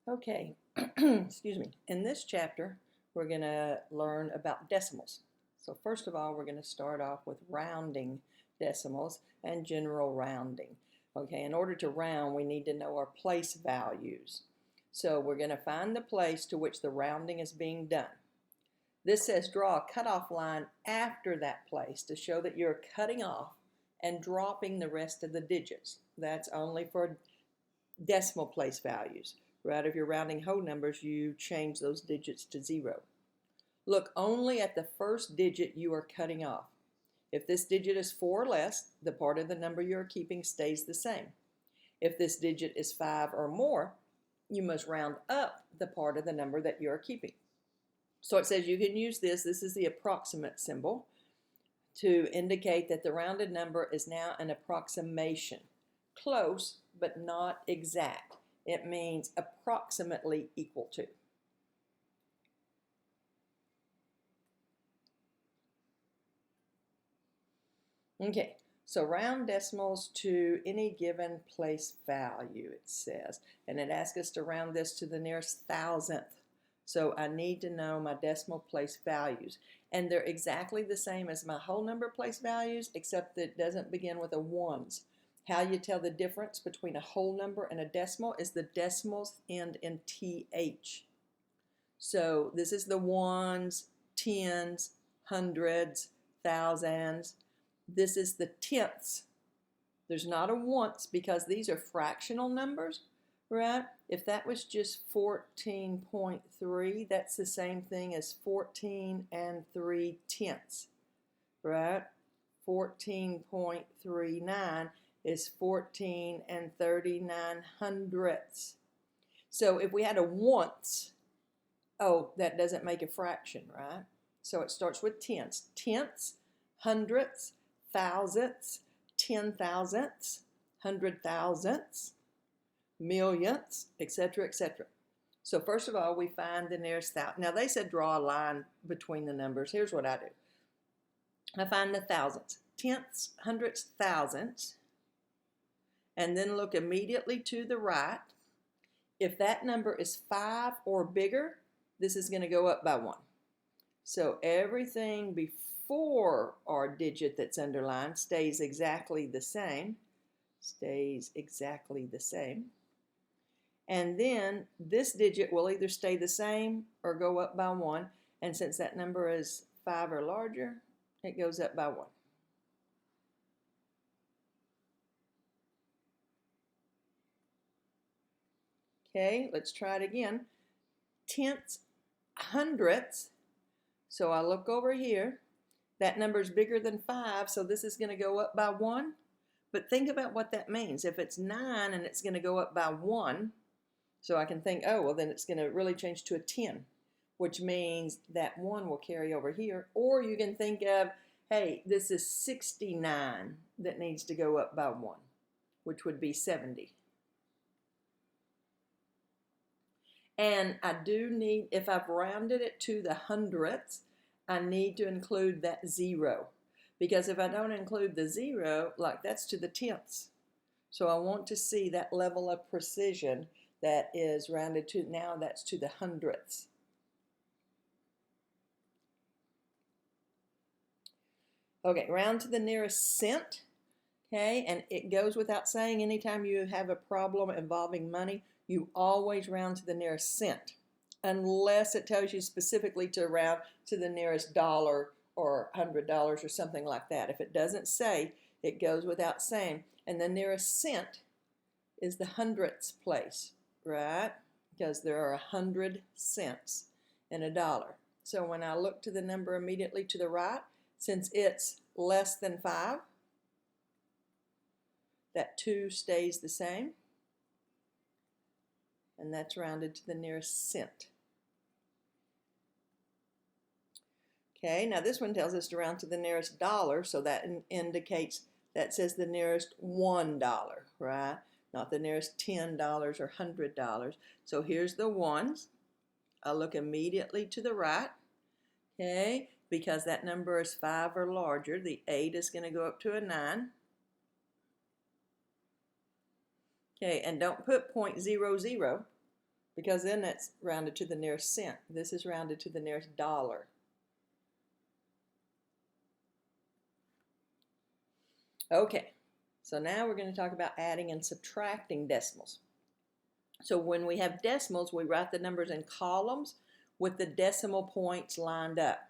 Okay, excuse me. In this chapter, we're going to learn about decimals. So first of all, we're going to start off with rounding decimals and general rounding. Okay, in order to round, we need to know our place values. So we're going to find the place to which the rounding is being done. This says draw a cutoff line after that place to show that you're cutting off and dropping the rest of the digits. That's only for decimal place values. Right, if you're rounding whole numbers, you change those digits to 0. Look only at the first digit you are cutting off. If this digit is 4 or less, the part of the number you are keeping stays the same. If this digit is 5 or more, you must round up the part of the number that you are keeping. So it says you can use this is the approximate symbol, to indicate that the rounded number is now an approximation. Close, but not exact. It means approximately equal to. Okay, so round decimals to any given place value, it says. And it asks us to round this to the nearest thousandth. So I need to know my decimal place values. And they're exactly the same as my whole number place values, except that it doesn't begin with a ones. How you tell the difference between a whole number and a decimal is the decimals end in TH. So this is the ones, tens, hundreds, thousands. This is the tenths. There's not a once because these are fractional numbers, right? If that was just 14.3, that's the same thing as 14 and 3/10, right? 14.39 is 14 and 39 hundredths. So if we had a once, oh, that doesn't make a fraction, right? So it starts with tenths. Tenths, hundredths, thousandths, 10,000ths, 100,000ths, millionths, etc., etc. So first of all, we find the nearest thousand. Now they said draw a line between the numbers. Here's what I do. I find the thousandths, tenths, hundredths, thousandths, and then look immediately to the right. If that number is 5 or bigger, this is going to go up by 1. So everything before our digit that's underlined stays exactly the same. And then this digit will either stay the same or go up by 1. And since that number is 5 or larger, it goes up by 1. Okay, let's try it again. Tenths, hundredths. So I look over here. That number is bigger than 5, so this is going to go up by 1. But think about what that means. If it's 9 and it's going to go up by 1, so I can think, oh, well, then it's going to really change to a 10, which means that 1 will carry over here. Or you can think of, hey, this is 69 that needs to go up by 1, which would be 70. And I do need, if I've rounded it to the hundredths, I need to include that 0. Because if I don't include the 0, like that's to the tenths. So I want to see that level of precision that is rounded to, now that's to the hundredths. Okay, round to the nearest cent. Okay, and it goes without saying, anytime you have a problem involving money, you always round to the nearest cent, unless it tells you specifically to round to the nearest dollar or $100 or something like that. If it doesn't say, it goes without saying. And the nearest cent is the hundredths place, right? Because there are 100 cents in a dollar. So when I look to the number immediately to the right, since it's less than 5, that 2 stays the same, and that's rounded to the nearest cent. Okay, now this one tells us to round to the nearest dollar, so that indicates, that says the nearest $1, right? Not the nearest $10 or $100. So here's the ones. I'll look immediately to the right, okay, because that number is 5 or larger. The 8 is going to go up to a 9. Okay, and don't put 0.00 because then that's rounded to the nearest cent. This is rounded to the nearest dollar. Okay, so now we're going to talk about adding and subtracting decimals. So when we have decimals, we write the numbers in columns with the decimal points lined up.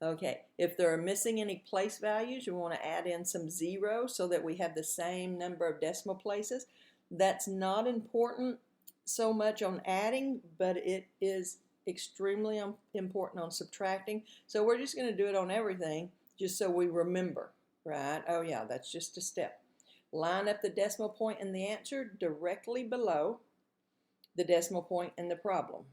Okay, if there are missing any place values, you want to add in some zeros so that we have the same number of decimal places. That's not important so much on adding, but it is extremely important on subtracting. So we're just going to do it on everything just so we remember, right? Oh yeah, that's just a step. Line up the decimal point in the answer directly below the decimal point in the problem.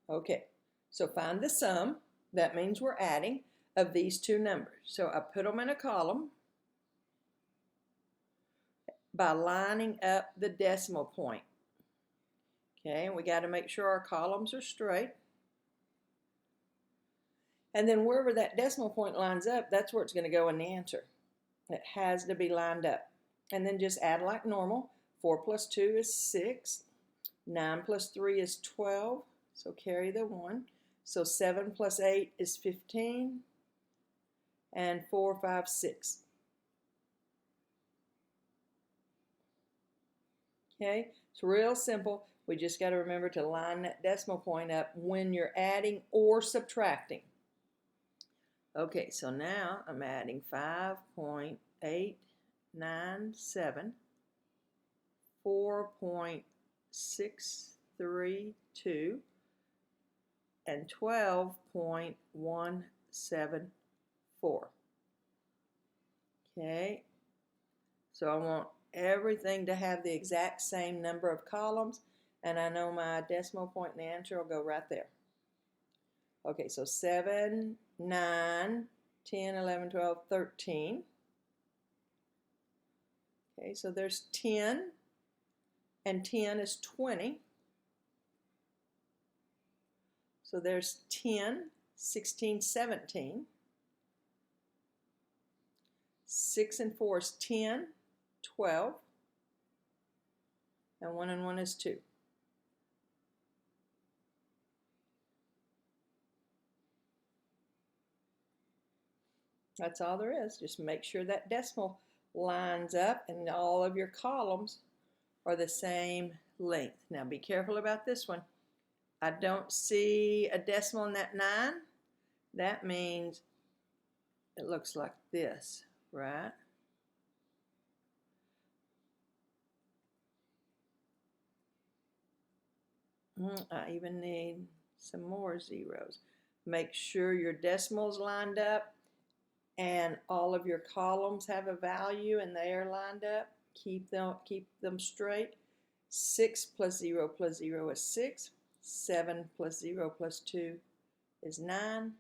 Okay, so find the sum, that means we're adding, of these two numbers. So I put them in a column by lining up the decimal point. Okay, and we got to make sure our columns are straight. And then wherever that decimal point lines up, that's where it's going to go in the answer. It has to be lined up. And then just add like normal. 4 plus 2 is 6. 9 plus 3 is 12. So carry the 1. So 7 plus 8 is 15. And 4, 5, 6. Okay, it's real simple. We just got to remember to line that decimal point up when you're adding or subtracting. Okay, so now I'm adding 5.897, 4.632, and 12.174. Okay, so I want everything to have the exact same number of columns, and I know my decimal point in the answer will go right there. Okay, so 7, 9, 10, 11, 12, 13. Okay, so there's 10, and 10 is 20. So there's 10, 16, 17. 6 and 4 is 10, 12. And 1 and 1 is 2. That's all there is. Just make sure that decimal lines up and all of your columns are the same length. Now be careful about this one. I don't see a decimal in that 9. That means it looks like this, right? I even need some more zeros. Make sure your decimals lined up and all of your columns have a value and they are lined up. Keep them straight. 6 plus 0 plus 0 is 6. 7 plus 0 plus 2 is 9.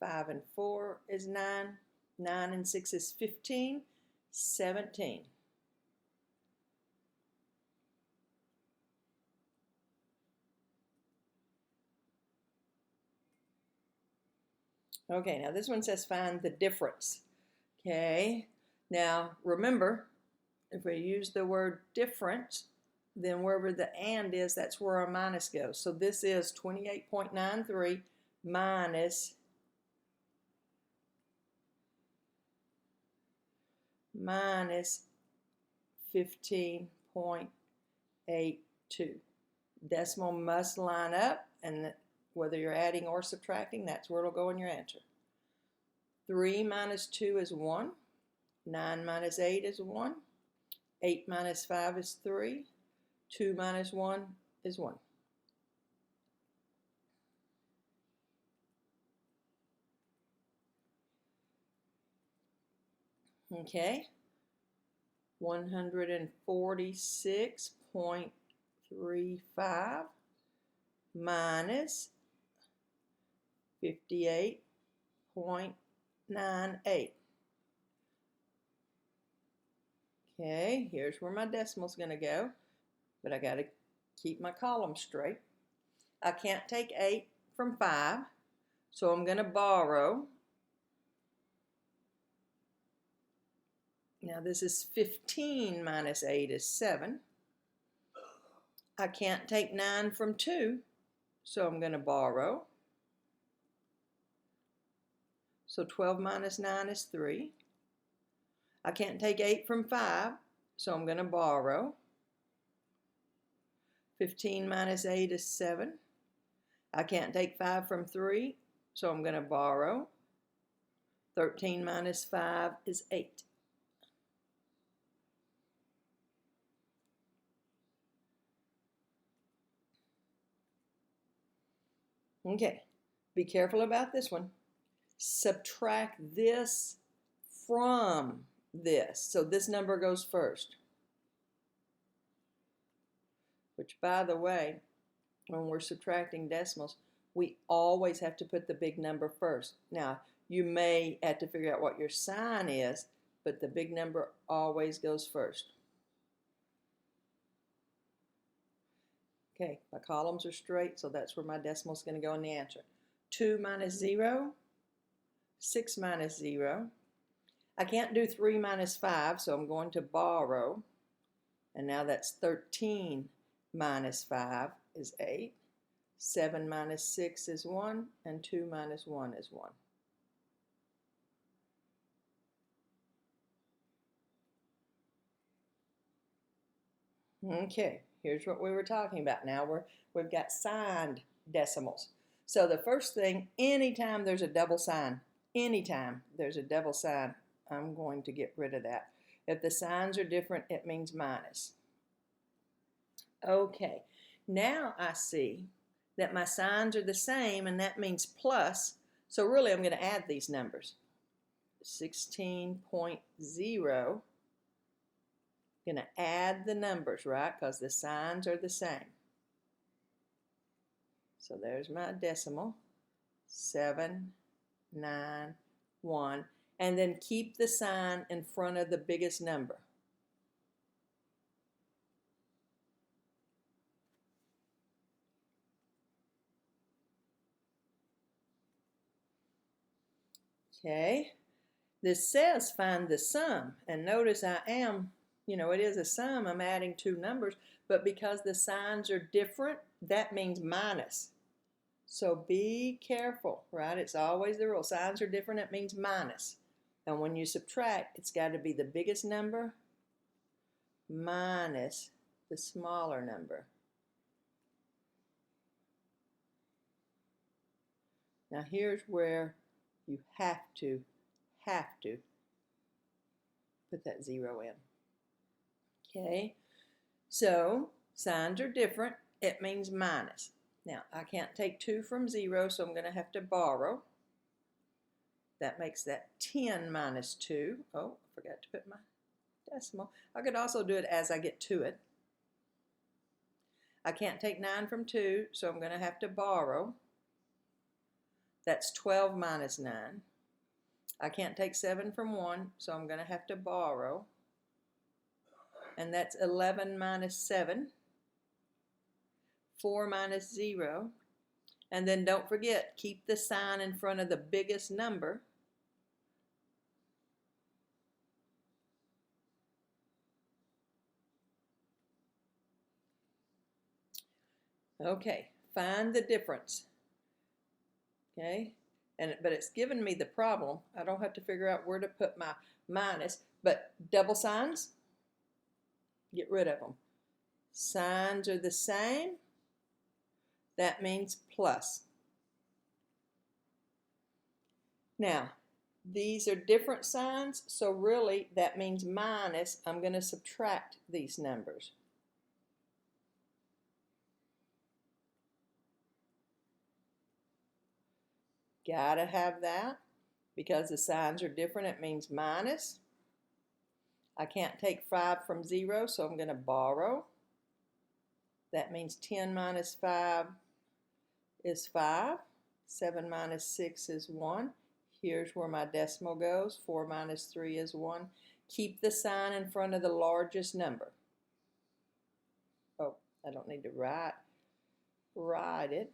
5 and 4 is 9. 9 and 6 is 15. 17. Okay, now this one says find the difference. Okay, now remember, if we use the word difference, then wherever the and is, that's where our minus goes. So this is 28.93 minus 15.82. Decimal must line up, and whether you're adding or subtracting, that's where it'll go in your answer. 3 minus 2 is 1. 9 minus 8 is 1. 8 minus 5 is 3. 2 minus 1 is 1. Okay. 146.35 minus 58.98. Okay, here's where my decimal's going to go, but I got to keep my column straight. I can't take 8 from 5, so I'm going to borrow Now this is 15 minus 8 is 7. I can't take 9 from 2, so I'm going to borrow. So 12 minus 9 is 3. I can't take 8 from 5, so I'm going to borrow. 15 minus 8 is 7. I can't take 5 from 3, so I'm going to borrow. 13 minus 5 is 8. Okay, be careful about this one. Subtract this from this. So this number goes first. Which, by the way, when we're subtracting decimals, we always have to put the big number first. Now, you may have to figure out what your sign is, but the big number always goes first. Okay, my columns are straight, so that's where my decimal is going to go in the answer. 2 minus 0, 6 minus 0. I can't do 3 minus 5, so I'm going to borrow. And now that's 13 minus 5 is 8. 7 minus 6 is 1, and 2 minus 1 is 1. Okay, here's what we were talking about. Now we've got signed decimals. So the first thing, anytime there's a double sign, I'm going to get rid of that. If the signs are different, it means minus. Okay, now I see that my signs are the same, and that means plus. So really, I'm going to add these numbers. 16.0. Going to add the numbers, right? Because the signs are the same. So there's my decimal. 791. And then keep the sign in front of the biggest number. Okay. This says find the sum. And notice I am, it is a sum. I'm adding two numbers. But because the signs are different, that means minus. So be careful, right? It's always the rule. Signs are different, it means minus. And when you subtract, it's got to be the biggest number minus the smaller number. Now here's where you have to put that 0 in. Okay, so signs are different, it means minus. Now I can't take 2 from 0, so I'm going to have to borrow. That makes that 10 minus 2. Oh, I forgot to put my decimal. I could also do it as I get to it. I can't take 9 from 2, so I'm going to have to borrow. That's 12 minus 9. I can't take 7 from 1, so I'm going to have to borrow. And that's 11 minus 7. 4 minus 0. And then don't forget, keep the sign in front of the biggest number. Okay, find the difference. Okay, but it's given me the problem. I don't have to figure out where to put my minus, but double signs, get rid of them. Signs are the same. That means plus. Now, these are different signs, so really that means minus. I'm going to subtract these numbers. Gotta have that. Because the signs are different, it means minus. I can't take 5 from 0, so I'm going to borrow. That means 10 minus 5 is 5. 7 minus 6 is 1. Here's where my decimal goes. 4 minus 3 is 1. Keep the sign in front of the largest number. Oh, I don't need to write it.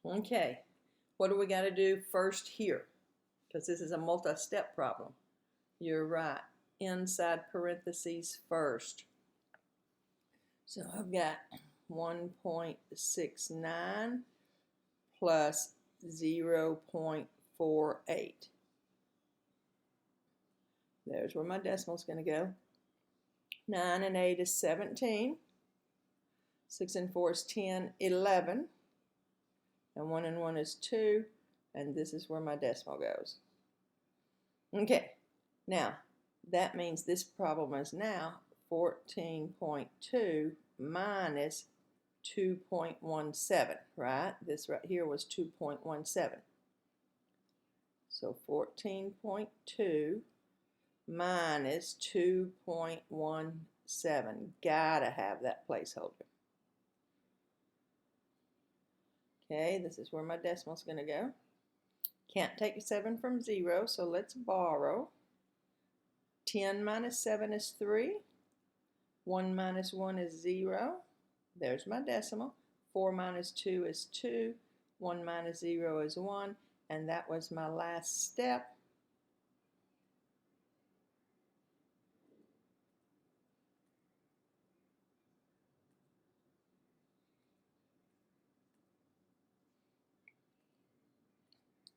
Okay, what do we got to do first here? Because this is a multi-step problem. You're right, inside parentheses first. So I've got 1.69 plus 0.48. There's where my decimal's going to go. 9 and 8 is 17. 6 and 4 is 10, 11. And 1 and 1 is 2. And this is where my decimal goes. Okay, now that means this problem is now 14.2 minus 2.17, right? This right here was 2.17. So 14.2 minus 2.17. Gotta have that placeholder. Okay, this is where my decimal's going to go. Can't take 7 from 0, so let's borrow. 10 minus 7 is 3. 1 minus 1 is 0. There's my decimal. 4 minus 2 is 2. 1 minus 0 is 1. And that was my last step.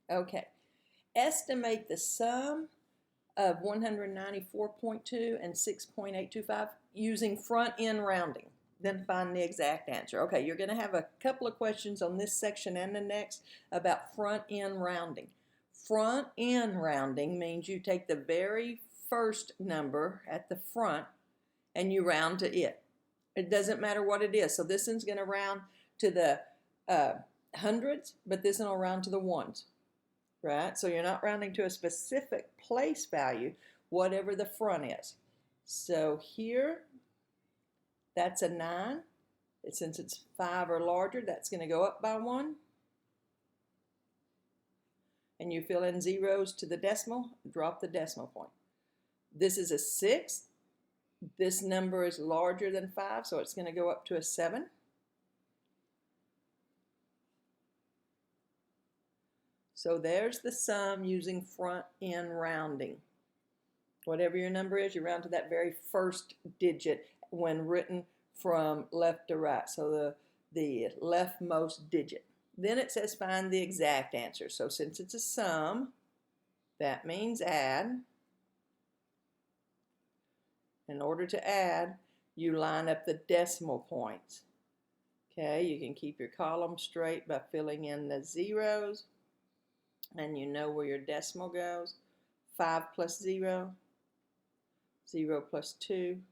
Okay, estimate the sum of 194.2 and 6.825 using front-end rounding. Then find the exact answer. Okay, you're going to have a couple of questions on this section and the next about front-end rounding. Front-end rounding means you take the very first number at the front and you round to it. It doesn't matter what it is. So this one's going to round to the hundreds, but this one will round to the ones. Right? So you're not rounding to a specific place value, whatever the front is. So here, that's a 9. Since it's 5 or larger, that's going to go up by 1. And you fill in zeros to the decimal, drop the decimal point. This is a 6. This number is larger than 5, so it's going to go up to a 7. So there's the sum using front-end rounding. Whatever your number is, you round to that very first digit when written from left to right. So the leftmost digit. Then it says find the exact answer. So since it's a sum, that means add. In order to add, you line up the decimal points. Okay, you can keep your column straight by filling in the zeros. And you know where your decimal goes. 5 plus 0, 0 plus 2,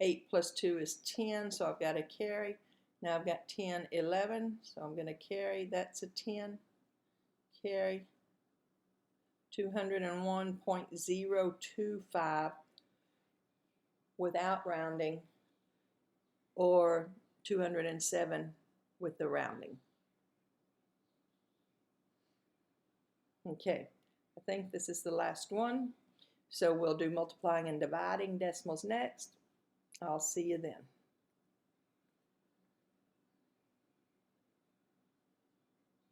8 plus 2 is 10, so I've got to carry. Now I've got 10, 11, so I'm going to carry. That's a 10. Carry. 201.025 without rounding, or 207 with the rounding. Okay, I think this is the last one. So we'll do multiplying and dividing decimals next. I'll see you then.